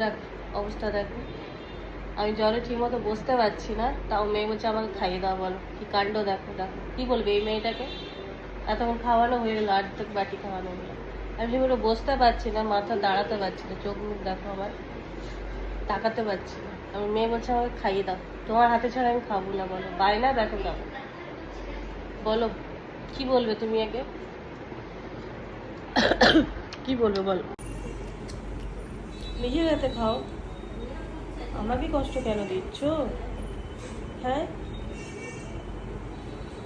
দেখ অবস্থা দেখো, আমি জলে ঠিক মতো বসতে পারছি না, তাও মেয়ে বলছে আমাকে খাইয়ে দাও। বলো কি কাণ্ড, দেখো দেখো কি বলবে এই মেয়েটাকে। এতক্ষণ খাওয়ানো হয়ে গেলো, আর তো বাটি খাওয়ানো হলো। আমি ঠিক মতো বসতে পারছি না, মাথা দাঁড়াতে পারছি না, চোখ মুখ দেখো আমার, তাকাতে পারছি না। আমি মেয়ে বলছে আমাকে খাইয়ে দাও, তোমার হাতে ছাড়া আমি খাবো না। বলো বায়না দেখো কেমন, বলো কি বলবে তুমি একে, কি বলবে বলো। নিজের হাতে খাও, আমাকে কষ্ট কেন দিচ্ছ? হ্যাঁ,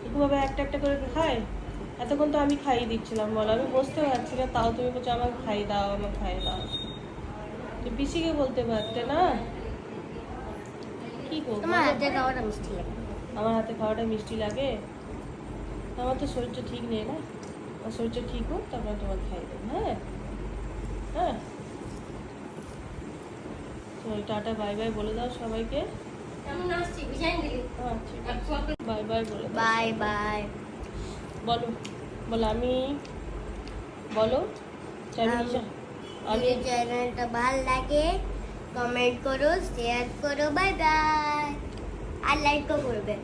এভাবে একটা একটা করে খায়। এতক্ষণ তো আমি খাইয়ে দিচ্ছিলাম, বলো আমি বসতে পারছি না, তাও তুমি বলছো আমাকে খাইয়ে দাও, আমাকে খাইয়ে দাও। তো পিসিকে বলতে পারতে না। কি করবো, তোমার হাতে খাওয়াটা মিষ্টি লাগে। আমার হাতে খাওয়াটা মিষ্টি লাগে? আমার তো শরীরটা ঠিক নেই না, আমার শরীরটা ঠিক হোক তারপর তোমাকে খাইয়ে দেবো। হ্যাঁ হ্যাঁ, তো টাটা বাই বাই বলে দাও সবাইকে। হ্যাঁ ঠিক আছে, বাই বাই বলে দাও। Bye bye. বলো বলো, আমি বলো আমি চ্যানেলটা ভালো লাগে কমেন্ট করো, শেয়ার করো, বাই বাই, আর লাইকও করবে।